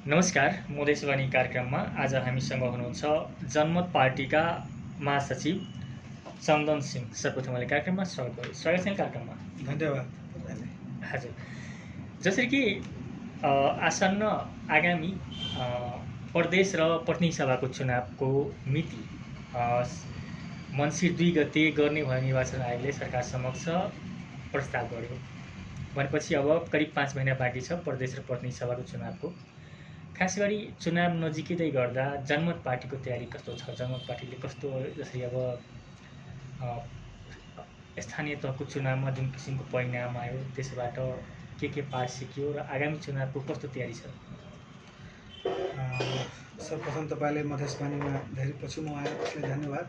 नमस्कार, मधेसवाणी कार्यक्रममा आज हामीसँग हुनुहुन्छ जनमत पार्टीका महासचिव चन्दन सिंह। सर्वप्रथम मैले कार्यक्रममा स्वागत छ कार्यक्रममा। धन्यवाद तपाईँलाई। हजुर, जसरी कि आसन्न आगामी प्रदेश र प्रतिनिधि सभाको चुनावको मिति मङ्सिर 2 गते गर्ने भए निर्वाचन आयोगले सरकार समक्ष प्रस्ताव गर्यो। भनेपछि अब करिब 5 महिना बाँकी छ प्रदेश र प्रतिनिधि सभाको चुनावको। खास गरी चुनाव नजिकै गर्दा जनमत पार्टीको तयारी कस्तो छ? जनमत पार्टीले कस्तो, जसरी अब स्थानीय तहको चुनावमा जुन किसिमको परिणाम आयो त्यसबाट के पाठ सिक्यो र आगामी चुनावको कस्तो तयारी छ? सर्वप्रथम तपाईँले मधेसवाणीमा धेरै पछि म आएर त्यसले धन्यवाद।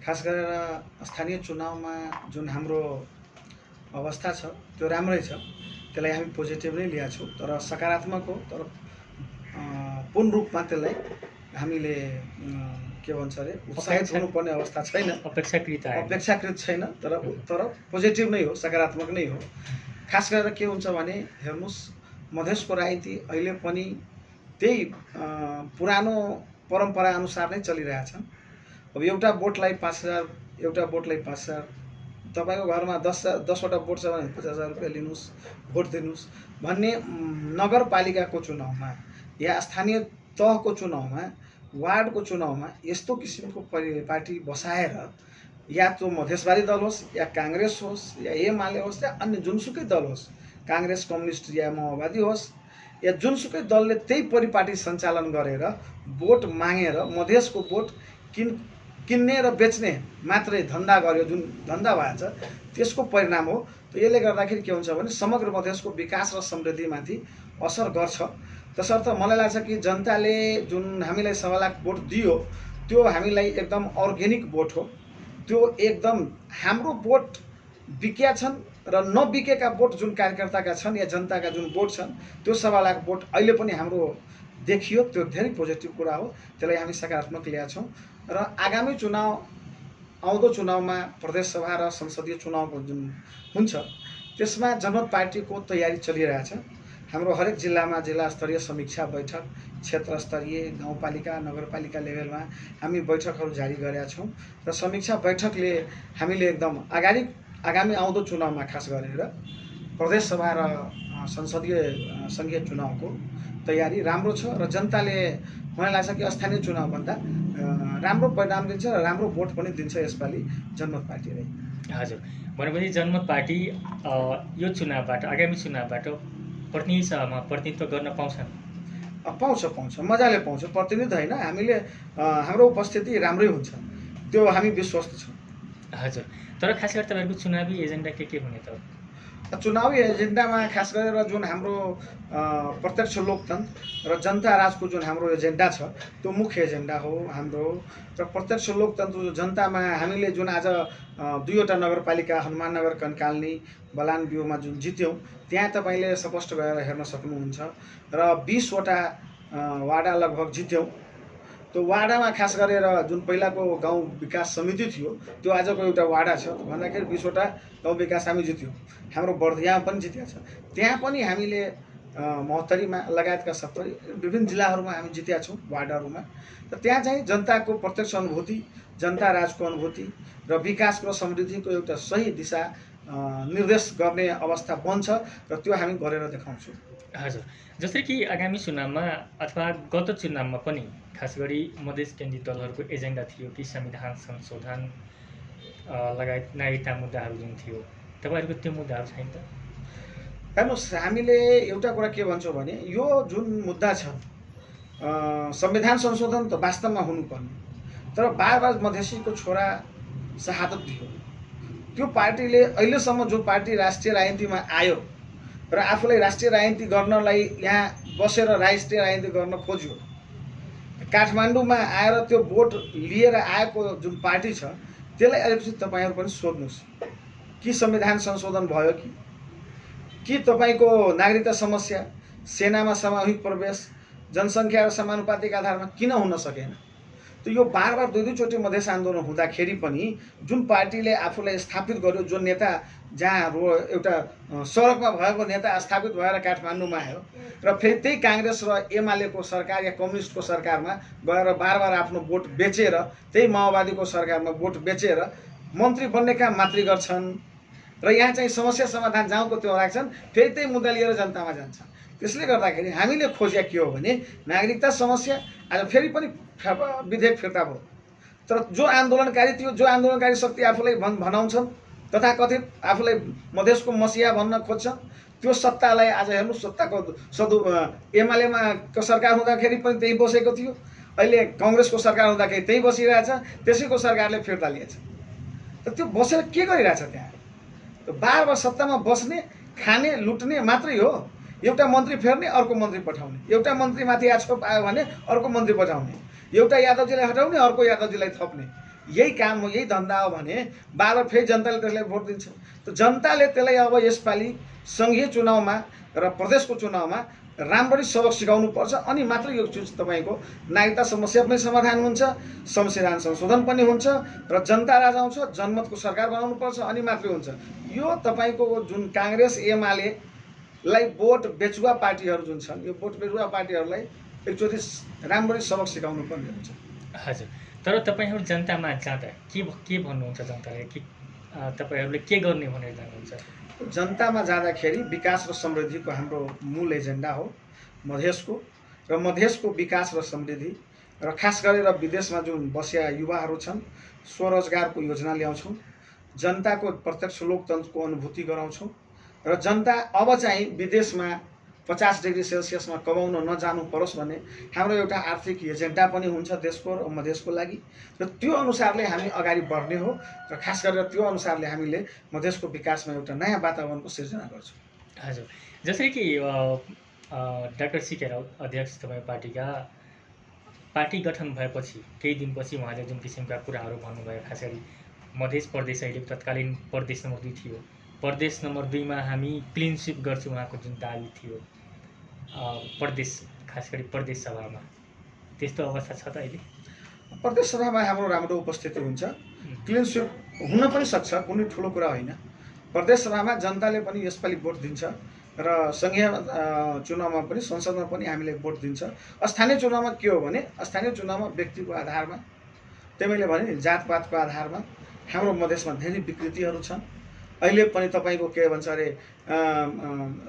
खास गरेर स्थानीय चुनावमा जुन हाम्रो अवस्था छ त्यो राम्रै छ, त्यसलाई हामी पोजिटिभ नै लिएका छौँ। तर सकारात्मक हो, तर पूर्ण रूपमा त्यसलाई हामीले के भन्छ अरे उत्साहित हुनुपर्ने अवस्था छैन, अपेक्षाकृत छैन। तर पोजिटिभ नै हो, सकारात्मक नै हो। खास गरेर के हुन्छ भने हेर्नुहोस्, मधेसको राजनीति अहिले पनि त्यही पुरानो परम्परा अनुसार नै चलिरहेछ। अब एउटा बोटलाई 5,000, एउटा बोटलाई 5,000, तपाईँको घरमा 10वटा बोट छ भने 50,000 रुपियाँ लिनुहोस्, भोट दिनुहोस् भन्ने नगरपालिकाको चुनावमा या स्थानीय तहको चुनावमा, वार्डको चुनावमा यस्तो किसिमको पार्टी बसाएर, या तो मधेसवादी दल होस् या काङ्ग्रेस होस् या एमाले होस् या अन्य जुनसुकै दल होस्, काङ्ग्रेस, कम्युनिस्ट या माओवादी होस् या जुनसुकै दलले त्यही परिपाटी सञ्चालन गरेर भोट मागेर मधेसको भोट किन्ने र बेच्ने मात्रै धन्दा गर्यो, जुन धन्दा भएछ त्यसको परिणाम हो। त यसले गर्दाखेरि के हुन्छ भने समग्र मधेसको विकास र समृद्धिमाथि असर गर्छ। तसर्थ मलाई लाग्छ कि जनताले जुन हामीलाई 1.25 लाख भोट दियो त्यो हामीलाई एकदम अर्ग्यानिक भोट हो। त्यो एकदम हाम्रो भोट बिकेका छन् र नबिकेका भोट जुन कार्यकर्ताका छन् या जनताका जुन भोट छन् त्यो 1.25 लाख भोट अहिले पनि हाम्रो देखियो। त्यो धेरै पोजिटिभ कुरा हो, त्यसलाई हामी सकारात्मक ल्याएका छौँ। र आगामी चुनाव, आउँदो चुनावमा प्रदेश सभा र संसदीय चुनावको जुन हुन्छ त्यसमा जनमत पार्टीको तयारी चलिरहेछ। हाम्रो हरेक जिल्लामा जिल्ला स्तरीय समीक्षा बैठक, क्षेत्र स्तरीय, गाउँपालिका, नगरपालिका लेभलमा हामी बैठकहरू जारी गरेका छौँ। र समीक्षा बैठकले हामीले एकदम आगामी आउँदो चुनावमा खास गरेर प्रदेश सभा र संसदीय सङ्घीय चुनावको तयारी राम्रो छ र जनताले मलाई लाग्छ कि स्थानीय चुनावभन्दा राम्रो परिणाम दिन्छ र राम्रो भोट पनि दिन्छ यसपालि जनमत पार्टीले। हजुर, भनेपछि जनमत पार्टी यो चुनावबाट, आगामी चुनावबाट प्रतिनिधि सभामा प्रतिनिधित्व गर्न पाउँछन्? पाउँछ, मजाले पाउँछ। प्रतिनिधि होइन, हामीले हाम्रो उपस्थिति राम्रै हुन्छ, त्यो हामी विश्वस्त छौँ। हजुर, तर खास गरी तपाईँहरूको चुनावी एजेन्डा के हुने त? चुनावी एजेन्डामा खास गरेर जुन हाम्रो प्रत्यक्ष लोकतन्त्र र जनता राजको जुन हाम्रो एजेन्डा छ त्यो मुख्य एजेन्डा हो हाम्रो। र प्रत्यक्ष लोकतन्त्र जनतामा हामीले जुन आज 2वटा नगरपालिका, हनुमाननगर, कनकालनी, बलानबिउमा जुन जित्यौँ, त्यहाँ तपाईँले स्पष्ट गरेर हेर्न सक्नुहुन्छ। र 20वटा वाडा लगभग जित्यौँ। त्यो वाडामा खास गरेर जुन पहिलाको गाउँ विकास समिति थियो त्यो आजको एउटा वाडा छ भन्दाखेरि 20वटा गाउँ विकास हामी जित्यौँ। हाम्रो बर्दियामा पनि जितेको छ, त्यहाँ पनि हामीले महोत्तरीमा लगायतका सबै विभिन्न जिल्लाहरूमा हामी जितेका छौँ वार्डहरूमा। र त्यहाँ चाहिँ जनताको प्रत्यक्ष अनुभूति, जनता राजको अनुभूति र विकासको र समृद्धिको एउटा सही दिशा निर्देश गर्ने अवस्था बन्छ र त्यो हामी गरेर देखाउँछौँ। हजुर, जस्तै कि आगामी चुनावमा अथवा गत चुनावमा पनि खास गरी मधेस केन्द्रित दलहरूको एजेन्डा थियो कि संविधान संशोधन लगायत नागरिकता मुद्दाहरू जुन थियो, तपाईँहरूको त्यो मुद्दाहरू छैन त? हेर्नुहोस्, हामीले एउटा कुरा के भन्छौँ भने यो जुन मुद्दा छ संविधान संशोधन त वास्तवमा हुनुपर्ने, तर बार मधेसीको छोरा शहादत दियो। त्यो पार्टीले अहिलेसम्म जो पार्टी राष्ट्रिय राजनीतिमा आयो र आफूलाई राष्ट्रिय राजनीति गर्नलाई यहाँ बसेर राष्ट्रिय राजनीति गर्न खोज्यो, काठमाडौँमा आएर त्यो भोट लिएर आएको जुन पार्टी छ त्यसलाई अलिकति तपाईँहरू पनि सोध्नुहोस् कि संविधान संशोधन भयो कि तपाईँको नागरिकता समस्या, सेनामा सामूहिक प्रवेश, जनसङ्ख्या र समानुपातिक आधारमा किन हुन सकेन? त यो बार दुईचोटि मधेस आन्दोलन हुँदाखेरि पनि जुन पार्टीले आफूलाई स्थापित गर्यो, जो नेता जहाँ एउटा सडकमा भएको नेता स्थापित भएर काठमाडौँमा आयो र फेरि त्यही काङ्ग्रेस र एमालेको सरकार या कम्युनिस्टको सरकारमा गएर बार आफ्नो भोट बेचेर, त्यही माओवादीको सरकारमा भोट बेचेर मन्त्री बन्ने काम मात्रै गर्छन् र यहाँ चाहिँ समस्या समाधान जाउँको त्यो राख्छन्, फेरि त्यही मुद्दा लिएर जनतामा जान्छन्। त्यसले गर्दाखेरि हामीले खोजे के हो भने नागरिकता समस्या आज फेरि पनि विधेयक फिर्ता भयो, तर जो आन्दोलनकारी शक्ति आफूलाई भनाउँछन् तथाकथित आफूलाई मधेसको मसिहा भन्न खोज्छन्, त्यो सत्तालाई आज हेर्नु, सत्ताको एमालेमा को सरकार हुँदाखेरि पनि त्यही बसेको थियो, अहिले काङ्ग्रेसको सरकार हुँदाखेरि त्यही बसिरहेछ, त्यसैको सरकारले फिर्ता लिएछ। त त्यो बसेर के गरिरहेछ त्यहाँ? बार सत्तामा बस्ने, खाने, लुट्ने मात्रै हो। एउटा मन्त्री फेर्ने, अर्को मन्त्री पठाउने, एउटा मन्त्रीमाथि आक्षेप आयो भने अर्को मन्त्री पठाउने, एउटा यादवजीलाई हटाउने, अर्को यादवजीलाई थप्ने, यही काम हो, यही धन्दा हो भने बार फेरि जनताले त्यसलाई भोट दिन्छ। त जनताले त्यसलाई अब यसपालि सङ्घीय चुनावमा र प्रदेशको चुनावमा राम्ररी सबक सिकाउनुपर्छ, अनि मात्र यो चिज तपाईँको नागरिकता समस्या पनि समाधान हुन्छ, संविधान संशोधन पनि हुन्छ र जनता राज आउँछ, जनमतको सरकार बनाउनुपर्छ, अनि मात्रै हुन्छ। यो तपाईँको जुन काङ्ग्रेस एमालेलाई भोट बेचुवा पार्टीहरू जुन छन्, यो भोट बेचुवा पार्टीहरूलाई एकचोटि राम्ररी सबक सिकाउनु पर्ने हुन्छ। हजुर, तर तपाईँहरू जनतामा जाँदा के भन्नुहुन्छ जनतालाई, कि तपाईँहरूले के गर्ने भनेर जानुहुन्छ? जनतामा जाँदाखेरि विकास र समृद्धिको हाम्रो मूल एजेन्डा हो मधेसको, र मधेसको विकास र समृद्धि र खास गरेर विदेशमा जुन बसेका युवाहरू छन् स्वरोजगारको योजना ल्याउँछौँ, जनताको प्रत्यक्ष लोकतन्त्रको अनुभूति गराउँछौँ र जनता अब चाहिँ विदेशमा 50 डिग्री सेल्सियसमा कमाउन नजानु परोस् भन्ने हाम्रो एउटा आर्थिक एजेन्डा पनि हुन्छ देशको र मधेसको लागि, र त्यो अनुसारले हामी अगाडि बढ्ने हो र खास गरेर त्यो अनुसारले हामीले मधेसको विकासमा एउटा नयाँ वातावरणको सिर्जना गर्छौँ। हजुर, जसरी कि डाक्टर सीके राउत अध्यक्ष तपाईँ पार्टीका, पार्टी गठन भएपछि केही दिनपछि उहाँले जुन किसिमका कुराहरू भन्नुभयो, खास गरी मधेस प्रदेश अहिले तत्कालीन प्रदेश नम्बर 2 थियो, प्रदेश नम्बर 2 मा हामी क्लिन स्विप गर्छौँ उहाँको जुन दाबी थियो प्रदेश, खास गरी प्रदेश सभामा, त्यस्तो अवस्था छ त अहिले? प्रदेश सभामा हाम्रो राम्रो उपस्थिति हुन्छ, क्लिन स्विप हुन पनि सक्छ, कुनै ठुलो कुरा होइन। प्रदेश सभामा जनताले पनि यसपालि भोट दिन्छ र सङ्घीय चुनावमा पनि संसदमा पनि हामीले भोट दिन्छ। स्थानीय चुनावमा के हो भने स्थानीय चुनावमा व्यक्तिको आधारमा, मैले भने नि जातपातको आधारमा हाम्रो मधेसमा धेरै विकृतिहरू छन्। अहिले पनि तपाईँको के भन्छ अरे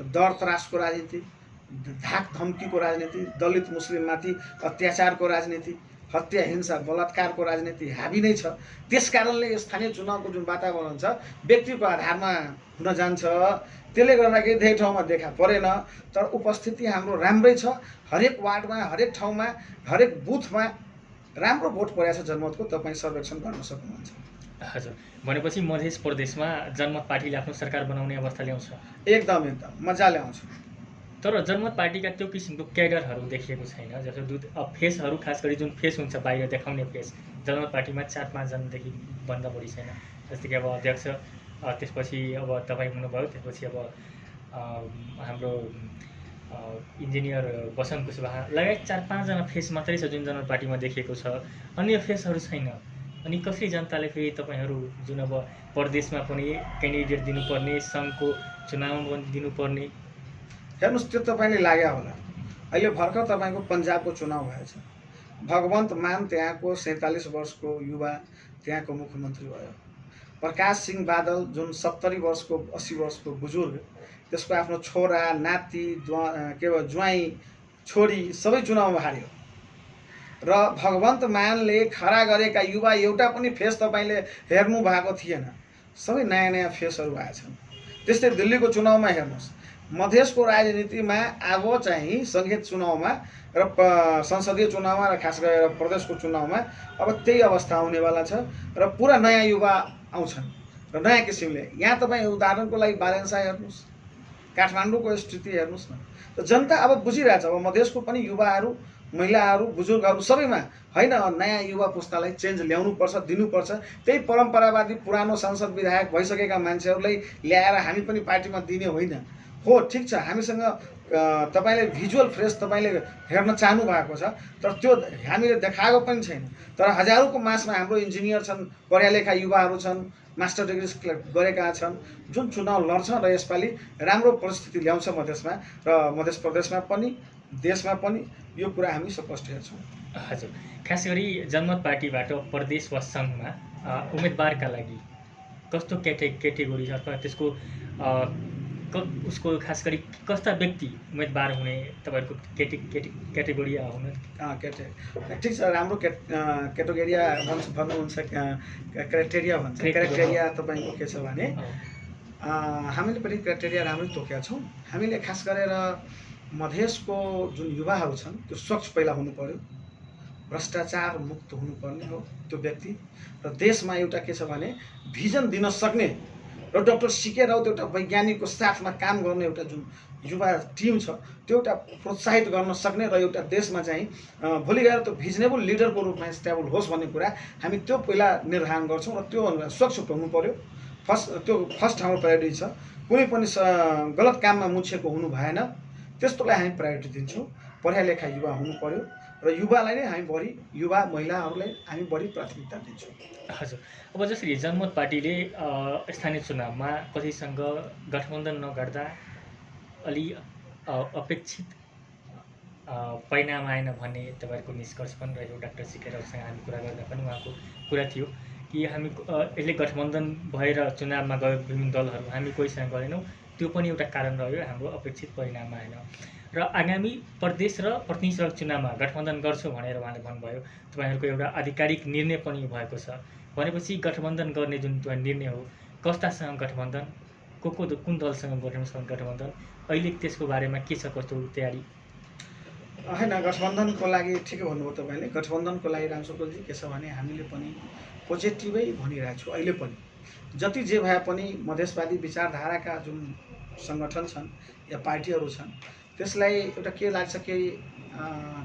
डर त्रासको राजनीति, धाक धम्कीको राजनीति, दलित मुस्लिममाथि अत्याचारको राजनीति, हत्या हिंसा बलात्कारको राजनीति हाबी नै छ। त्यस कारणले स्थानीय चुनावको जुन वातावरण छ व्यक्तिको आधारमा हुन जान्छ, त्यसले गर्दाखेरि धेरै ठाउँमा देखा परेन, तर उपस्थिति हाम्रो राम्रै छ। हरेक वार्डमा, हरेक ठाउँमा, हरेक बुथमा राम्रो भोट परेको छ जनमतको, तपाईँ सर्वेक्षण गर्न सक्नुहुन्छ। हजुर, भनेपछि मधेस प्रदेशमा जनमत पार्टीले आफ्नो सरकार बनाउने अवस्था ल्याउँछ? एकदम मजाले आउँछ। तर जनमत पार्टीका त्यो किसिमको क्याडरहरू देखिएको छैन, जस्तो फेसहरू, खास गरी जुन फेस हुन्छ बाहिर देखाउने फेस, जनमत पार्टीमा 4-5 जनादेखि भन्दा बढी छैन। जस्तै कि अब अध्यक्ष, त्यसपछि अब तपाईँ हुनुभयो, त्यसपछि अब हाम्रो इन्जिनियर बसन्त कुशवाहा लगायत 4-5 जना फेस मात्रै छ जुन जनमत पार्टीमा देखिएको छ, अन्य फेसहरू छैन। अनि कसरी जनताले फेरि तपाईँहरू जुन अब प्रदेशमा पनि क्यान्डिडेट दिनुपर्ने, सङ्घको चुनावमा पनि दिनुपर्ने, हेर्नुहोस् त्यो तपाईँले लाग्यो होला। अहिले भर्खर तपाईँको पन्जाबको चुनाव भएछ, भगवन्त मान त्यहाँको 47 वर्षको युवा त्यहाँको मुख्यमन्त्री भयो। प्रकाश सिंह बादल जुन 70 वर्षको 80 वर्षको बुजुर्ग, त्यसको आफ्नो छोरा नाति ज्वाइँ छोरी सबै चुनावमा हार्यो, र भगवन्त मानले खडा गरेका युवा एउटा पनि फेस तपाईँले हेर्नु भएको थिएन, सबै नयाँ नयाँ फेसहरू आएछन्। त्यस्तै दिल्लीको चुनावमा हेर्नुहोस्, मधेसको राजनीतिमा अब चाहिँ सङ्घीय चुनावमा र संसदीय चुनावमा र खास गरेर प्रदेशको चुनावमा अब त्यही अवस्था आउनेवाला छ, र पुरा नयाँ युवा आउँछन् र नयाँ किसिमले। यहाँ तपाईँ उदाहरणको लागि बालेन्सा हेर्नुहोस्, काठमाडौँको स्थिति हेर्नुहोस् न, त जनता अब बुझिरहेछ। अब मधेसको पनि युवाहरू, महिलाहरू, बुजुर्गहरू सबैमा होइन, नयाँ युवा पुस्तालाई चेन्ज ल्याउनुपर्छ, दिनुपर्छ। त्यही परम्परावादी पुरानो सांसद विधायक भइसकेका मान्छेहरूलाई ल्याएर हामी पनि पार्टीमा दिने होइन हो। ठिक छ, हामीसँग तपाईँले भिजुअल फ्रेस तपाईँले हेर्न चाहनु भएको छ, तर त्यो हामीले देखाएको पनि छैन। तर हजारौँको मासमा हाम्रो इन्जिनियर छन्, पढा लेखा युवाहरू छन्, मास्टर डिग्री गरेका छन्, जुन चुनाव लड्छ र यसपालि राम्रो परिस्थिति ल्याउँछ मधेसमा र मध्य प्रदेशमा पनि देशमा पनि, यो कुरा हामी स्पष्ट हेर्छौँ। हजुर, खास गरी जनमत पार्टीबाट प्रदेश वा सङ्घमा उम्मेदवारका लागि कस्तो क्याटेगोरी छ अथवा त्यसको उसको खास गरी कस्ता व्यक्ति उम्मेदवार हुने तपाईँहरूको क्याटेगोरी हुन? ठिक छ, राम्रो क्याटेगोरिया भन्नुहुन्छ, क्राइटेरिया भन्छ। क्राइटेरिया तपाईँको के छ भने हामीले पनि क्राइटेरिया राम्रै तोकेका छौँ। हामीले खास गरेर मधेसको जुन युवाहरू छन् त्यो स्वच्छ पहिला हुनु पर्यो, भ्रष्टाचार मुक्त हुनुपर्ने हो त्यो व्यक्ति, र देशमा एउटा के छ भने भिजन दिन सक्ने र डक्टर सिके राउत एउटा वैज्ञानिकको साथमा काम गर्ने एउटा जुन युवा टिम छ त्यो एउटा प्रोत्साहित गर्न सक्ने र एउटा देशमा चाहिँ भोलि गएर त्यो भिजनेबल लिडरको रूपमा स्टेबल होस् भन्ने कुरा हामी त्यो पहिला निर्धारण गर्छौँ र त्यो स्वच्छ हुनु पर्यो। फर्स्ट हाम्रो प्रायोरिटी छ। कुनै पनि गलत काममा मुछेको हुनु भएन, त्यस्तोलाई हामी प्रायोरिटी दिन्छौँ। पढा लेखा युवा हुनु पर्यो र युवालाई नै हामी बढी, युवा महिलाहरूलाई हामी बढी प्राथमिकता दिन्छौँ। हजुर, अब जसरी जनमत पार्टीले स्थानीय चुनावमा कसैसँग गठबन्धन नगर्दा अलि अपेक्षित परिणाम आएन भन्ने तपाईँहरूको निष्कर्ष पनि रहेको डाक्टर सिके राउतसँग हामी कुरा गर्दा पनि उहाँको कुरा थियो कि हामी यसले गठबन्धन भएर चुनावमा गयो विभिन्न दलहरू, हामी कोहीसँग गरेनौँ, त्यो पनि एउटा कारण रह्यो, हाम्रो अपेक्षित परिणाम आएन। र आगामी प्रदेश र प्रतिनिधि सभा चुनावमा गठबन्धन गर्छु भनेर उहाँले भन्नुभयो। तपाईँहरूको एउटा आधिकारिक निर्णय पनि भएको छ भनेपछि गठबन्धन गर्ने जुन निर्णय हो, कस्तासँग गठबन्धन, कुन दलसँग गठबन्धन, अहिले त्यसको बारेमा के छ, कस्तो तयारी? होइन, गठबन्धनको लागि ठिकै भन्नुभयो तपाईँले। गठबन्धनको लागि रामशुकुलजी के छ भने हामीले पनि पोजिटिभै भनिरहेको छु। अहिले पनि जति जे भए पनि मधेसवादी विचारधाराका जुन सङ्गठन छन् या पार्टीहरू छन् त्यसलाई एउटा के लाग्छ कि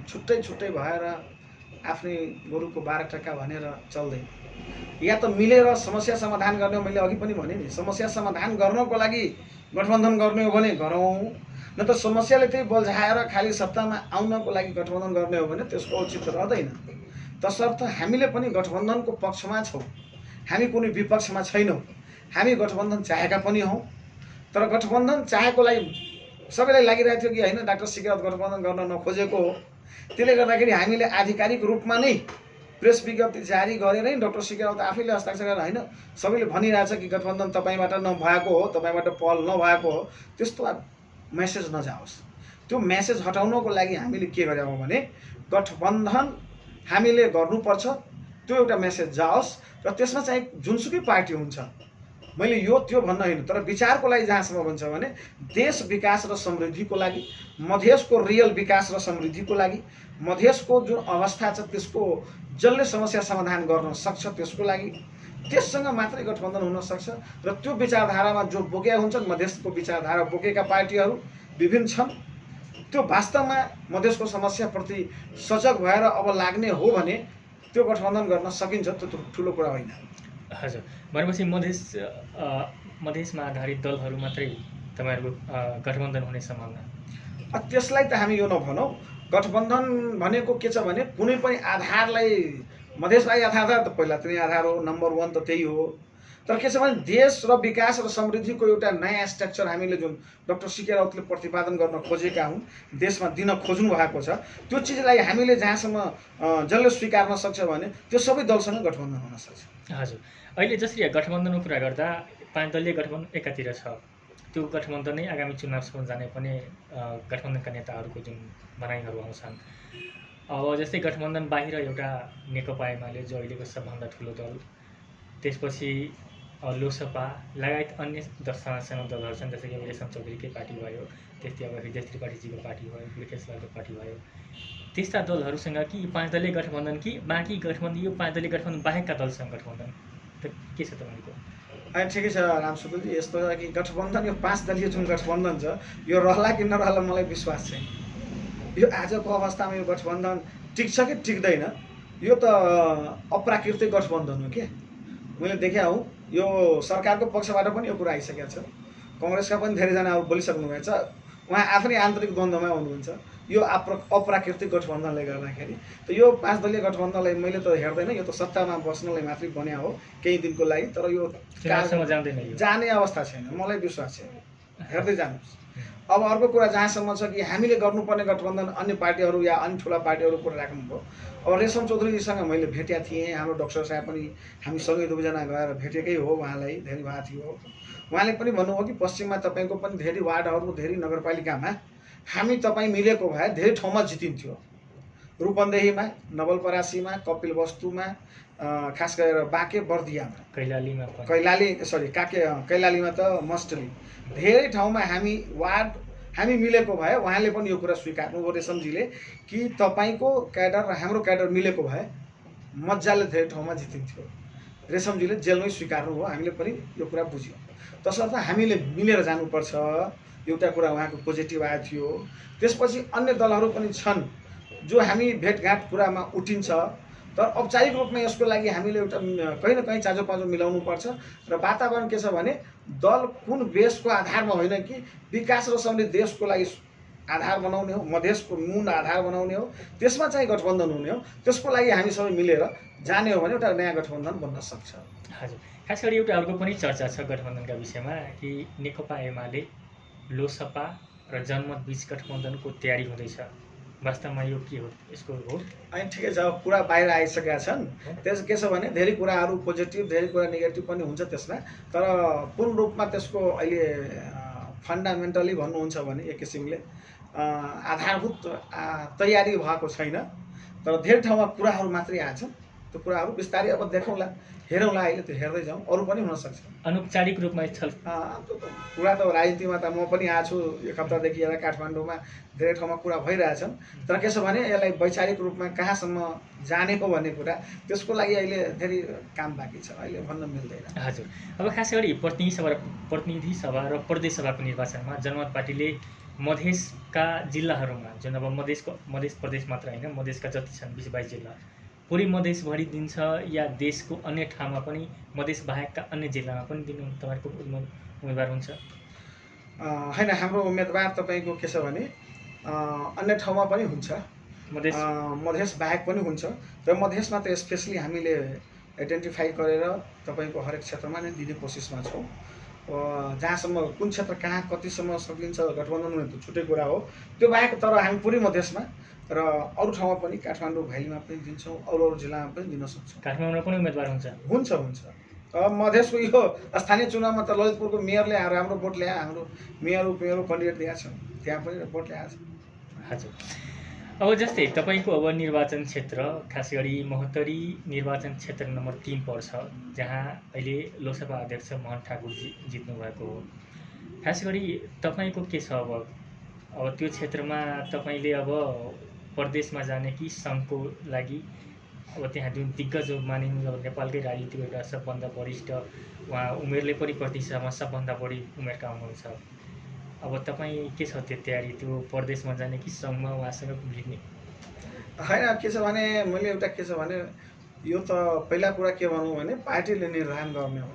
छुट्टै छुट्टै भएर आफ्नै गोरुको 12 टका भनेर चल्दैन। या त मिलेर समस्या समाधान गर्ने हो। मैले अघि पनि भने नि, समस्या समाधान गर्नको लागि गठबन्धन गर्ने हो भने गरौँ, न त समस्याले त्यही बल्झाएर खालि सत्तामा आउनको लागि गठबन्धन गर्ने हो भने त्यसको औचित्य रहँदैन। तसर्थ हामीले पनि गठबन्धनको पक्षमा छौँ, हामी कुनै विपक्षमा छैनौँ। हामी गठबन्धन चाहेका पनि हौँ, तर गठबन्धन चाहेकोलाई सबैलाई लागिरहेको थियो कि होइन डाक्टर सिके राउत गठबन्धन गर्न नखोजेको हो। त्यसले गर्दाखेरि हामीले आधिकारिक रूपमा नै प्रेस विज्ञप्ति जारी गरेर नै डाक्टर सिके राउत आफैले हस्ताक्षर गरेर होइन सबैले भनिरहेछ कि गठबन्धन तपाईँबाट नभएको हो, तपाईँबाट पहल नभएको हो, त्यस्तो मेसेज नजाओस्। त्यो मेसेज हटाउनको लागि हामीले के गरेका हौँ भने गठबन्धन हामीले गर्नुपर्छ, त्यो एउटा मेसेज जाओस् र त्यसमा चाहिँ जुनसुकै पार्टी हुन्छ, मैले यो त्यो भन्न होइन, तर विचारको लागि जहाँसम्म भन्छ भने देश विकास र समृद्धिको लागि, मधेसको रियल विकास र समृद्धिको लागि, मधेसको जुन अवस्था छ त्यसको जसले समस्या समाधान गर्न सक्छ त्यसको लागि त्यससँग मात्रै गठबन्धन हुन सक्छ। र त्यो विचारधारामा जो बोकेका हुन्छन्, मधेसको विचारधारा बोकेका पार्टीहरू विभिन्न छन्, त्यो वास्तवमा मधेसको समस्याप्रति सजग भएर अब लाग्ने हो भने त्यो गठबन्धन गर्न सकिन्छ। त्यो ठुलो कुरा होइन। हजुर, भनेपछि मधेसमा आधारित दलहरू मात्रै तपाईँहरूको गठबन्धन हुने सम्भावना? त्यसलाई त हामी यो नभनौँ। गठबन्धन भनेको के छ भने कुनै पनि आधारलाई, मधेसलाई आधार त पहिला त्यही आधार हो, नम्बर 1 त त्यही हो। तर के छ भने देश र विकास र समृद्धिको एउटा नयाँ स्ट्रक्चर हामीले जुन डाक्टर सिके राउतले प्रतिपादन गर्न खोजेका हुन्, देशमा दिन खोज्नु भएको छ, त्यो चिजलाई हामीले जहाँसम्म जसले स्वीकार्न सक्छ भने त्यो सबै दलसँग गठबन्धन हुन सक्छ। हजुर, अहिले जसरी गठबन्धनको कुरा गर्दा 5 दलीय गठबन्धन एकातिर छ, त्यो गठबन्धनै आगामी चुनावसम्म जाने पनि गठबन्धनका नेताहरूको जुन भनाइहरू आउँछन्। अब जस्तै गठबन्धन बाहिर एउटा नेकपा एमाले जो अहिलेको सबभन्दा ठुलो दल, त्यसपछि लोकसभा लगायत अन्य 10 साना दलहरू छन्, जस्तै कि अब रेशम चौधरीकै पार्टी भयो, त्यस्तै अब हृदय त्रिपाठीजीको पार्टी भयो, विकेश लालको पार्टी भयो, त्यस्ता दलहरूसँग कि 5 दलीय गठबन्धन कि बाँकी गठबन्धन, यो 5 दलीय गठबन्धन बाहेकका दलसँग गठबन्धन त के छ तपाईँको? ठिकै छ रामशुकुलजी, यस्तो छ कि गठबन्धन, यो 5 दलीय जुन गठबन्धन छ यो रहला कि नरहला मलाई विश्वास छैन। यो आजको अवस्थामा यो गठबन्धन टिक्छ कि टिक्दैन, यो त अप्राकृतिक गठबन्धन हो के। मैले देखा हूँ यो सरकारको पक्षबाट पनि यो कुरा आइसकेको छ, कङ्ग्रेसका पनि धेरैजनाहरू बोलिसक्नु भएको छ। उहाँ आफ्नै आन्तरिक द्वन्द्वमा हुनुहुन्छ। यो अप्राकृतिक गठबन्धनले गर्दाखेरि त यो 5 दलीय गठबन्धनलाई मैले त हेर्दैन, यो त सत्तामा बस्नलाई मात्रै बन्या हो केही दिनको लागि, तर यो चुनावसम्म जाँदैन यो। जाने अवस्था छैन, मलाई विश्वास छ। हेर्दै जानुहोस्। अब अर्को कुरा जहाँसम्म छ कि हामीले गर्नुपर्ने गठबन्धन अन्य पार्टीहरू या अन्य ठुला पार्टीहरू कुरा राख्नुभयो। अब रेशम चौधरीजीसँग मैले भेटेका थिएँ, हाम्रो डाक्टर साहब पनि हामी सँगै दुवैजना गएर भेटेकै हो, उहाँलाई धेरै भएको थियो। उहाँले पनि भन्नुभयो कि पश्चिममा तपाईँको पनि धेरै वार्डहरू, धेरै नगरपालिकामा हामी तपाईँ मिलेको भए धेरै ठाउँमा जितिन्थ्यो। रूपन्देहीमा, नवलपरासीमा, कपिलवस्तुमा, खास गरेर बाँके बर्दियामा, कैलालीमा त मस्टली धेरै ठाउँमा हामी मिलेको भए उहाँले पनि यो कुरा स्वीकार्नुभयो रेशमजीले कि तपाईँको क्याडर र हाम्रो क्याडर मिलेको भए मजाले धेरै ठाउँमा जितिन्थ्यो। रेशमजीले जेलमै स्वीकार्नुभयो, हामीले पनि यो कुरा बुझ्यौँ। तसर्थ हामीले मिलेर जानुपर्छ, एउटा कुरा उहाँको पोजिटिभ आएको थियो। त्यसपछि अन्य दलहरू पनि छन् जो हामी भेटघाट कुरामा उठिन्छ, तर औपचारिक रूपमा यसको लागि हामीले एउटा कहीँ न कहीँ चाँजोपाँजो मिलाउनुपर्छ। र वातावरण के छ भने दल कुन बेसको आधारमा होइन कि विकास र समृद्ध देशको लागि आधार बनाउने हो, मधेसको मूल आधार बनाउने हो, त्यसमा चाहिँ गठबन्धन हुने हो। त्यसको लागि हामी सबै मिलेर जाने हो भने एउटा नयाँ गठबन्धन बन्न सक्छ। हजुर, खास गरी एउटा अर्को पनि चर्चा छ गठबन्धनका विषयमा कि नेकपा एमाले लोसपा र जनमत बीच गठबन्धनको तयारी हुँदैछ। वास्तवमा यो के हो, यसको हो? अनि ठिकै छ, कुरा बाहिर आइसकेका छन्। त्यस के छ भने धेरै कुराहरू पोजिटिभ, धेरै कुरा नेगेटिभ पनि हुन्छ त्यसमा, तर पूर्ण रूपमा त्यसको अहिले फन्डामेन्टली भन्नुहुन्छ भने एक किसिमले आधारभूत तयारी भएको छैन, तर धेरै ठाउँमा कुराहरू मात्रै आएछन्। त्यो कुराहरू बिस्तारै अब देखौँला, हेरौँला, अहिले त्यो हेर्दै जाउँ, अरू पनि हुनसक्छ। अनौपचारिक रूपमा कुरा त राजनीतिमा त म पनि आएको छु, एक हप्तादेखि यता काठमाडौँमा धेरै ठाउँमा कुरा भइरहेछन्। तर के छ भने यसलाई वैचारिक रूपमा कहाँसम्म जाने हो भन्ने कुरा, त्यसको लागि अहिले धेरै काम बाँकी छ, अहिले भन्न मिल्दैन। हजुर, अब खास गरी प्रतिनिधि सभा र प्रदेश सभाको निर्वाचनमा जनमत पार्टीले मधेसका जिल्लाहरूमा, जुन अब मधेस प्रदेश मात्र होइन, मधेसका जति छन् 20-22 जिल्ला, पुरै मधेसभरि दिन्छ या देशको अन्य ठाउँमा पनि, मधेस बाहेकका अन्य जिल्लामा पनि दिनु तपाईँको उम्मेदवार हुन्छ? होइन, हाम्रो उम्मेदवार तपाईँको के छ भने अन्य ठाउँमा पनि हुन्छ, मधेस बाहेक पनि हुन्छ। र मधेसमा त स्पेसली हामीले आइडेन्टिफाई गरेर तपाईँको हरेक क्षेत्रमा नै दिने कोसिसमा छौँ। जहाँसम्म कुन क्षेत्र कहाँ कतिसम्म सकिन्छ गठबन्धन हुने त छुट्टै कुरा हो, त्यो बाहेक तर हामी पुरै मधेसमा र अरू ठाउँमा पनि काठमाडौँ भैलीमा पनि दिन्छौँ, अरू जिल्लामा पनि दिन सक्छौँ। काठमाडौँमा पनि उम्मेदवार हुन्छ? हुन्छ। अब मधेसको यो स्थानीय चुनावमा त ललितपुरको मेयरले हाम्रो भोट ल्यायो, हाम्रो मेयर उपमेयर क्यान्डिडेट दिएको छ, त्यहाँ पनि भोट ल्याएको छ। हजुर, अब जस्तै तपाईँको अब निर्वाचन क्षेत्र खास गरी महोत्तरी निर्वाचन क्षेत्र नम्बर 3 पर्छ, जहाँ अहिले लोकसभा अध्यक्ष मोहन ठाकुरजी जित्नु भएको हो। खास गरी तपाईँको के छ अब त्यो क्षेत्रमा तपाईँले अब प्रदेशमा जाने कि सङ्घको लागि? अब त्यहाँ जुन दिग्गज मानिनु, अब नेपालकै राजनीतिको एउटा सबभन्दा वरिष्ठ उहाँ, उमेरले पनि प्रतिशतमा सबभन्दा बढी उमेरका हुनुहुन्छ। अब तपाईँ के छ त्यो तयारी, त्यो प्रदेशमा जाने कि सङ्घमा उहाँसँग भिड्ने? होइन, के छ भने मैले एउटा के छ भने यो त पहिला कुरा के भनौँ भने पार्टीले निर्धारण गर्ने हो,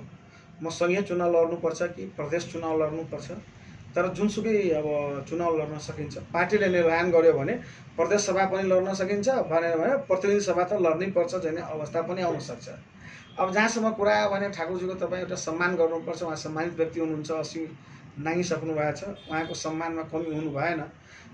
म सङ्घीय चुनाव लड्नुपर्छ कि प्रदेश चुनाव लड्नुपर्छ। तर जुनसुकै अब चुनाव लड्न सकिन्छ, पार्टीले निर्धारण गर्यो भने प्रदेश सभा पनि लड्न सकिन्छ, भनेर भने प्रतिनिधि सभा त लड्नै पर्छ भन्ने अवस्था पनि आउन सक्छ। अब जहाँसम्म कुरा आयो भने ठाकुरजीको तपाईँ एउटा सम्मान गर्नुपर्छ, उहाँ सम्मानित व्यक्ति हुनुहुन्छ, 80 नागिसक्नु भएको छ, उहाँको सम्मानमा कमी हुनु भएन।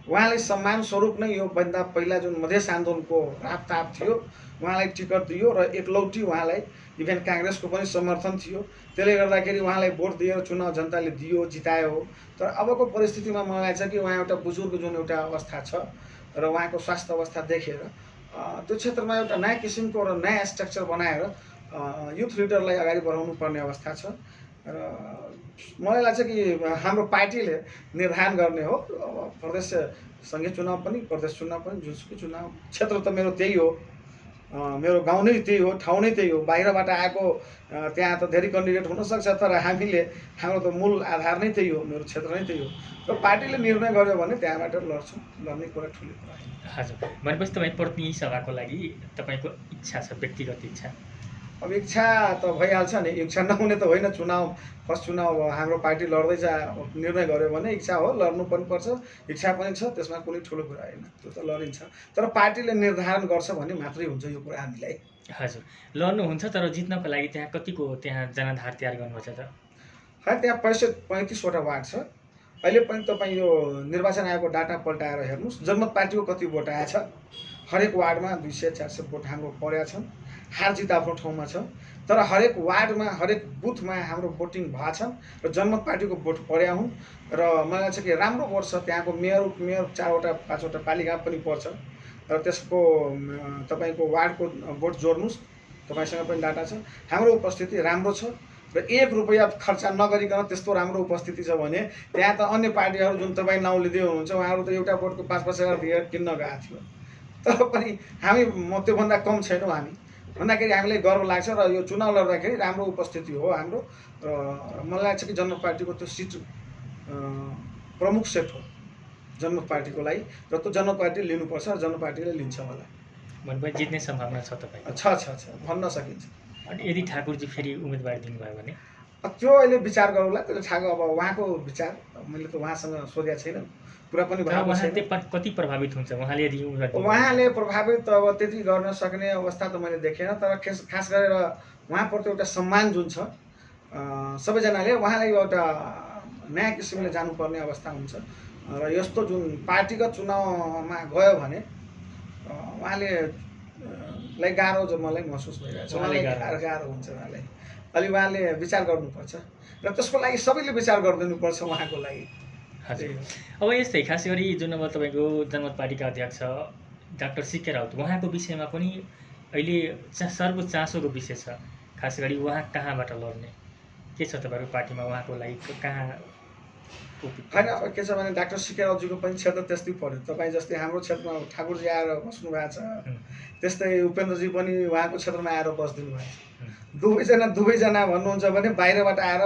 उहाँलाई सम्मान स्वरूप नै योभन्दा पहिला जुन मधेस आन्दोलनको रापताप थियो, उहाँलाई टिकट दियो र एकलौटी उहाँलाई इभेन काङ्ग्रेसको पनि समर्थन थियो, त्यसले गर्दाखेरि उहाँलाई भोट दिएर चुनाव जनताले दियो, जितायो। तर अबको परिस्थितिमा मलाई लाग्छ कि उहाँ एउटा बुजुर्ग जुन एउटा अवस्था छ र उहाँको स्वास्थ्य अवस्था देखेर त्यो क्षेत्रमा एउटा नयाँ किसिमको र नयाँ स्ट्रक्चर बनाएर युथ लिडरलाई अगाडि बढाउनु पर्ने अवस्था छ। र मलाई लाग्छ कि हाम्रो पार्टीले निर्धारण गर्ने हो, प्रदेश सङ्घीय चुनाव पनि प्रदेश चुनाव पनि जुनसुकै चुनाव, क्षेत्र त मेरो त्यही हो, मेरो गाउँ नै त्यही हो, ठाउँ नै त्यही हो। बाहिरबाट आएको त्यहाँ त धेरै क्यान्डिडेट हुनसक्छ, तर हाम्रो त मूल आधार नै त्यही हो, मेरो क्षेत्र नै त्यही हो। र पार्टीले निर्णय गर्यो भने त्यहाँबाट लड्छौँ, लड्ने कुरा ठुलो कुरा होइन। हजुर, भनेपछि तपाईँ प्रतिनिधि सभाको लागि तपाईँको इच्छा छ, व्यक्तिगत इच्छा? अब इच्छा त भइहाल्छ नि, इच्छा नहुने त होइन। फर्स्ट चुनाव अब हाम्रो पार्टी लड्दैछ, निर्णय गर्यो भने इच्छा हो, लड्नु पनि पर्छ, इच्छा पनि छ, त्यसमा कुनै ठुलो कुरा होइन, त्यो त लडिन्छ। तर पार्टीले निर्धारण गर्छ भने मात्रै हुन्छ यो कुरा हामीलाई। हजुर, लड्नुहुन्छ तर जित्नको लागि त्यहाँ कतिको त्यहाँ जनाधार तयार गर्नुभएको छ त? है त्यहाँ 35वटा वार्ड छ। अहिले पनि तपाईँ यो निर्वाचन आयोगको डाटा पल्टाएर हेर्नुहोस्, जनमत पार्टीको कति भोट आएछ। हरेक वार्डमा 200-400 भोट हाम्रो परेका छन्। हार जित आफ्नो ठाउँमा छ, तर हरेक वार्डमा हरेक बुथमा हाम्रो भोटिङ भएको छ र जनमत पार्टीको भोट परेका हुन्। र मलाई लाग्छ कि राम्रो भोट छ। त्यहाँको मेयर 4-5वटा पालिका पनि पर्छ र त्यसको तपाईँको वार्डको भोट जोड्नुहोस्, तपाईँसँग पनि डाटा छ। हाम्रो उपस्थिति राम्रो छ र 1 रुपैयाँ खर्च नगरिकन त्यस्तो राम्रो उपस्थिति छ भने त्यहाँ त अन्य पार्टीहरू जुन तपाईँ नाउँ लिँदै हुनुहुन्छ उहाँहरू त एउटा भोटको 5-5 हजार दिएर किन्न गएको थियो। तर पनि हामी त्योभन्दा कम छैनौँ। हामी भन्दाखेरि हामीलाई गर्व लाग्छ र यो चुनाव लड्दाखेरि राम्रो उपस्थिति हो हाम्रो। र मलाई लाग्छ कि जनमत पार्टीको त्यो सिट प्रमुख सेट हो जनमत पार्टीको लागि, र त्यो जनमत पार्टीले लिनुपर्छ र जनमत पार्टीले लिन्छ होला। भनेपछि जित्ने सम्भावना छ तपाईँको? छ भन्न सकिन्छ। अनि यदि ठाकुरजी फेरि उम्मेदवारी दिनुभयो भने? त्यो अहिले विचार गरौँला। त्यो ठाकुर अब उहाँको विचार, मैले त उहाँसँग सोधेको छैन, कुरा पनि भएको छैन। कति प्रभावित हुन्छ उहाँले यदि उहाँले प्रभावित अब त्यति गर्न सक्ने अवस्था त मैले देखेन। तर खास गरेर उहाँप्रति एउटा सम्मान जुन छ सबैजनाले, उहाँलाई एउटा नयाँ किसिमले जानुपर्ने अवस्था हुन्छ। र यस्तो जुन पार्टीगत चुनावमा गयो भने उहाँले लाई गाह्रो जो मलाई महसुस भइरहेको छ। उहाँलाई गाह्रो हुन्छ उहाँलाई। अलि उहाँले विचार गर्नुपर्छ र त्यसको लागि सबैले विचार गरिदिनुपर्छ उहाँको लागि। हजुर, अब यस्तै खास गरी जुन अब तपाईँको जनमत पार्टीका अध्यक्ष डाक्टर सिके राउत, उहाँको विषयमा पनि अहिले सर्वोच्च चासोको विषय छ। खास गरी उहाँ कहाँबाट लड्ने के छ तपाईँको पार्टीमा, उहाँको लागि कहाँ? होइन, अब के छ भने डाक्टर सिके राउतजीको पनि क्षेत्र त्यस्तै पऱ्यो। तपाईँ जस्तै हाम्रो क्षेत्रमा ठाकुरजी आएर बस्नु भएको छ, त्यस्तै उपेन्द्रजी पनि उहाँको क्षेत्रमा आएर बसिदिनु भएको छ। दुवैजना भन्नुहुन्छ भने बाहिरबाट आएर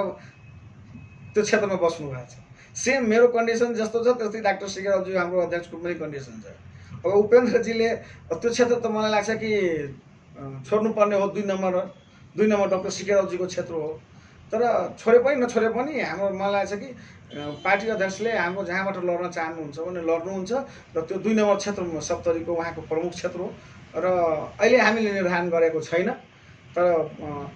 त्यो क्षेत्रमा बस्नु भएको छ। सेम मेरो कन्डिसन जस्तो छ त्यस्तै डाक्टर सिके राउतजी हाम्रो अध्यक्षको पनि कन्डिसन छ। अब उपेन्द्रजीले त्यो क्षेत्र त मलाई लाग्छ कि छोड्नुपर्ने हो। 2 नम्बर डाक्टर सिके राउतजीको क्षेत्र हो। तर छोडे पनि नछोडे पनि हाम्रो मलाई लाग्छ कि पार्टी अध्यक्षले हाम्रो जहाँबाट लड्न चाहनुहुन्छ भने लड्नुहुन्छ र त्यो 2 नम्बर क्षेत्रमा सप्तरीको उहाँको प्रमुख क्षेत्र हो। र अहिले हामीले निर्धारण गरेको छैन, तर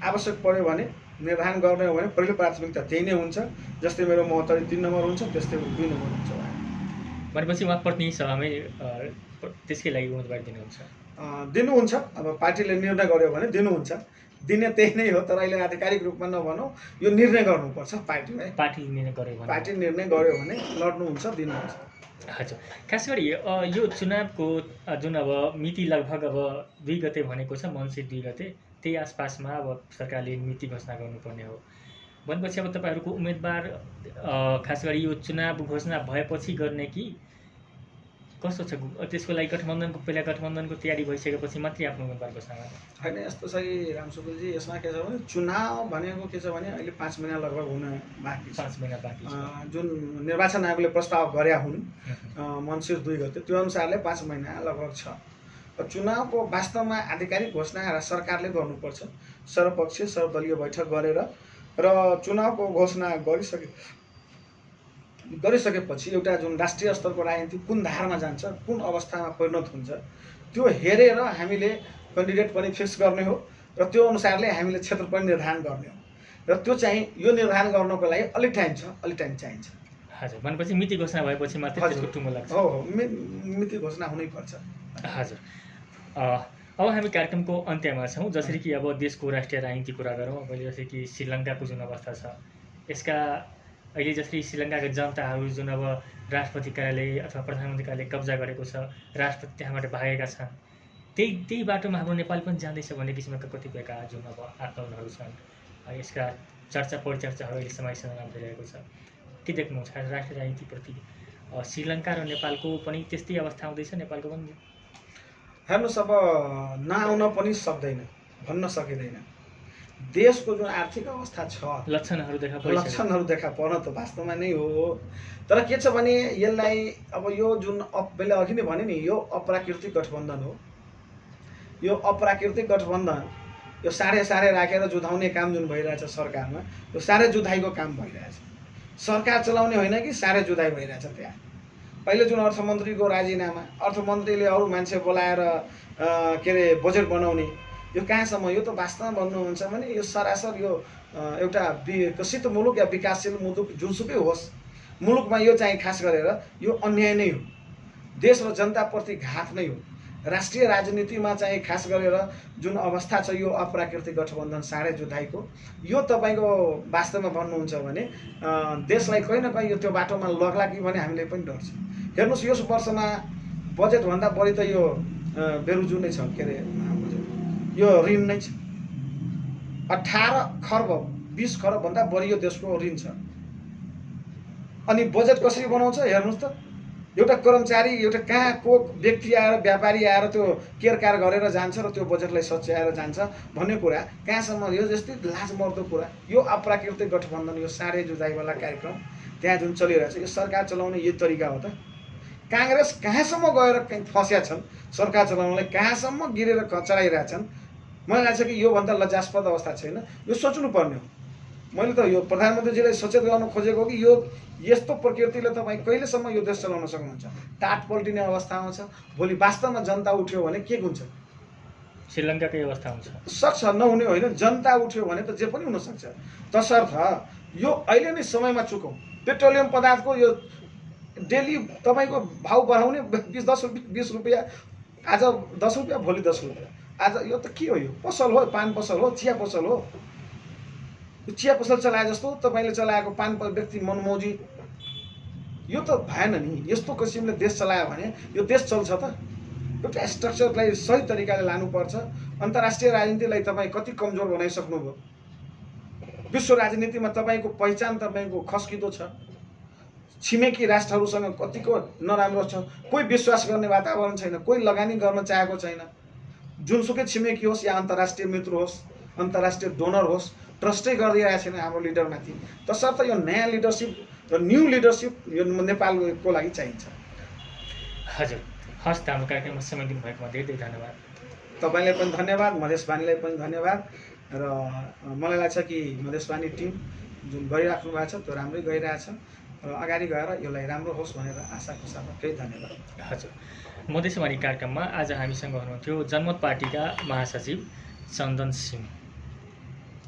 आवश्यक पर्यो भने निर्धारण गर्ने हो भने पहिलो प्राथमिकता त्यही नै हुन्छ। जस्तै मेरो महोत्तरी 3 नम्बर हुन्छ, त्यस्तै 2 नम्बर हुन्छ उहाँ। भनेपछि उहाँ प्रतिनिधि सभामै त्यसकै लागि उम्मेदवारी दिनुहुन्छ। अब पार्टीले निर्णय गर्यो भने दिनुहुन्छ, दिने त्यही नै हो। तर अहिले आधिकारिक रूपमा नभनौँ, यो निर्णय गर्नुपर्छ पार्टीले। पार्टी निर्णय गर्यो भने लड्नुहुन्छ, दिनुहुन्छ। हजुर, खास गरी यो चुनावको जुन अब मिति लगभग अब 2 गते भनेको छ, मङ्सिर 2 गते, त्यही आसपासमा अब सरकारले मिति घोषणा गर्नुपर्ने हो। भनेपछि अब तपाईँहरूको उम्मेदवार खास गरी यो चुनाव घोषणा भएपछि गर्ने कि कस्तो छ? त्यसको लागि पहिला गठबन्धनको तयारी भइसकेपछि मात्रै आफ्नो उम्मेदवार घोषणा गर्ने? होइन, यस्तो छ कि रामसुकुलजी, यसमा के छ भने चुनाव भनेको के छ भने अहिले 5 महिना लगभग हुन बाँकी छ। 5 महिना बाँकी छ। जुन निर्वाचन आयोगले प्रस्ताव गरेका हुन् मङ्सिर 2 गते, त्यो अनुसारले 5 महिना लगभग छ। चुनावको वास्तवमा आधिकारिक घोषणा सरकारले गर्नुपर्छ, सर्वपक्षीय सर्वदलीय बैठक गरेर। र चुनावको घोषणा गरिसकेपछि एउटा जुन राष्ट्रिय स्तरको राजनीति कुन धारमा जान्छ, कुन अवस्थामा परिणत हुन्छ, त्यो हेरेर हामीले क्यान्डिडेट पनि फिक्स गर्ने हो र त्यो अनुसारले हामीले क्षेत्र पनि निर्धारण गर्ने हो। र त्यो चाहिँ यो निर्धारण गर्नको लागि अलिक टाइम चाहिन्छ। हजुर, भनेपछि मिति घोषणा भएपछि मात्रै त्यसको टुङ्गो लाग्छ? हो, मिति घोषणा हुनैपर्छ। हजुर, अब हामी कार्यक्रमको अन्त्यमा छौँ। जसरी कि अब देशको राष्ट्रिय राजनीति कुरा गरौँ, अहिले जस्तै कि श्रीलङ्काको जुन अवस्था छ, यसका अहिले जसरी श्रीलङ्काका जनताहरू जुन अब राष्ट्रपति कार्यालय अथवा प्रधानमन्त्री कार्यालय कब्जा गरेको छ, राष्ट्रपति त्यहाँबाट भागेका छन्, त्यही बाटोमा हाम्रो नेपाल पनि जाँदैछ भन्ने किसिमका कतिपयका जुन अब आकलनहरू छन्, यसका चर्चा परिचर्चाहरू अहिले समाजसँग भइरहेको छ। के देख्नुहुन्छ राष्ट्रिय राजनीतिप्रति श्रीलङ्का र नेपालको पनि त्यस्तै अवस्था आउँदैछ? नेपालको पनि हेर्नुहोस्, अब नआउन पनि सक्दैन, भन्न सकिँदैन। देशको जुन आर्थिक अवस्था छ, लक्षणहरू देखा पर्न त वास्तवमा नै हो। तर के छ भने यसलाई अब यो जुन मैले अघि नै भने नि, यो अप्राकृतिक गठबन्धन हो। यो अप्राकृतिक गठबन्धन यो साढे साढे राखेर जुधाउने काम जुन भइरहेछ सरकारमा, यो साढे जुधाइको काम भइरहेछ। सरकार चलाउने होइन कि साढे जुधाइ भइरहेछ त्यहाँ। पहिले जुन अर्थमन्त्रीको राजीनामा, अर्थमन्त्रीले अरू मान्छे बोलाएर के अरे बजेट बनाउने, यो कहाँसम्म? यो त वास्तवमा भन्नुहुन्छ भने यो सरासर यो एउटा विकसित मुलुक या विकासशील मुलुक जुनसुकै होस्, मुलुकमा यो चाहिँ खास गरेर यो अन्याय नै हो, देश र जनताप्रति घात नै हो। राष्ट्रिय राजनीतिमा चाहिँ खास गरेर जुन अवस्था छ यो अप्राकृतिक गठबन्धन साढे जुधाइको, यो तपाईँको वास्तवमा भन्नुहुन्छ भने देशलाई कहीँ न कहीँ यो त्यो बाटोमा लग्ला कि भने हामीले पनि डर छ। हेर्नुहोस्, यस वर्षमा बजेटभन्दा बढी त यो बेरुजु नै छ, के अरे यो ऋण नै छ। 18 खर्ब 20 खरबभन्दा बढी यो देशको ऋण छ। अनि बजेट कसरी बनाउँछ हेर्नुहोस् त। एउटा कर्मचारी, एउटा कहाँ को व्यक्ति आएर, व्यापारी आएर त्यो केयरकार गरेर जान्छ र त्यो बजेटलाई सच्याएर जान्छ भन्ने कुरा कहाँसम्म? यो जस्तै लाजमर्दो कुरा। यो अप्राकृतिक गठबन्धन, यो साढे जुधाइवाला कार्यक्रम त्यहाँ जुन चलिरहेछ, यो सरकार चलाउने यो तरिका हो त? काङ्ग्रेस कहाँसम्म गएर फस्या छन्, सरकार चलाउनलाई कहाँसम्म गिरेर चलाइरहेछन्। मलाई लाग्छ कि योभन्दा लज्जास्पद अवस्था छैन। यो सोच्नुपर्ने हो। मैले त यो प्रधानमन्त्रीजीलाई सचेत गर्न खोजेको हो कि यो यस्तो प्रकृतिले तपाईँ कहिलेसम्म यो देश चलाउन सक्नुहुन्छ? टाट पल्टिने अवस्थामा छ। भोलि वास्तवमा जनता उठ्यो भने के हुन्छ? श्रीलङ्काकै अवस्था हुन्छ। सक्छ, नहुने होइन। जनता उठ्यो भने त जे पनि हुनसक्छ। तसर्थ यो अहिले नै समयमा चुकौँ। पेट्रोलियम पदार्थको यो डेली तपाईँको भाउ बढाउने 20 रुपियाँ, आज 10 रुपियाँ, भोलि 10 रुपियाँ। आज यो त के हो? यो पसल हो, पान पसल हो, चिया पसल हो। यो चिया पसल चलाए जस्तो तपाईँले चलाएको पान व्यक्ति मनमौजी, यो त भएन नि। यस्तो किसिमले देश चलायो भने यो देश चल्छ त? एउटा स्ट्रक्चरलाई सही तरिकाले लानुपर्छ। अन्तर्राष्ट्रिय राजनीतिलाई तपाईँ कति कमजोर बनाइसक्नुभयो। विश्व राजनीतिमा तपाईँको पहिचान तपाईँको खस्किँदो छ। छिमेकी राष्ट्रहरूसँग कतिको नराम्रो छ। कोही विश्वास गर्ने वातावरण छैन, कोही लगानी गर्न चाहेको छैन। जुनसुकै छिमेकी होस् या अन्तर्राष्ट्रिय मित्र होस्, अन्तर्राष्ट्रिय डोनर होस्, ट्रस्टै गरिदिरहेको छैन हाम्रो लिडरमाथि। तसर्थ यो नयाँ लिडरसिप र न्यू लिडरसिप यो नेपालको लागि चाहिन्छ। हजुर, हस् त। हाम्रो कार्यक्रममा समय दिनुभएकोमा धेरै धेरै धन्यवाद। तपाईँलाई पनि धन्यवाद, मधेसवाणीलाई पनि धन्यवाद। र मलाई लाग्छ कि मधेसवाणी टिम जुन गरिराख्नु भएको छ त्यो राम्रै गइरहेछ र अगाडि गएर यसलाई राम्रो होस् भनेर आशाको साथमा केही धन्यवाद। हजुर, मधेसवाणी कार्यक्रममा आज हामीसँग हुनुहुन्थ्यो जनमत पार्टीका महासचिव चन्दन सिंह।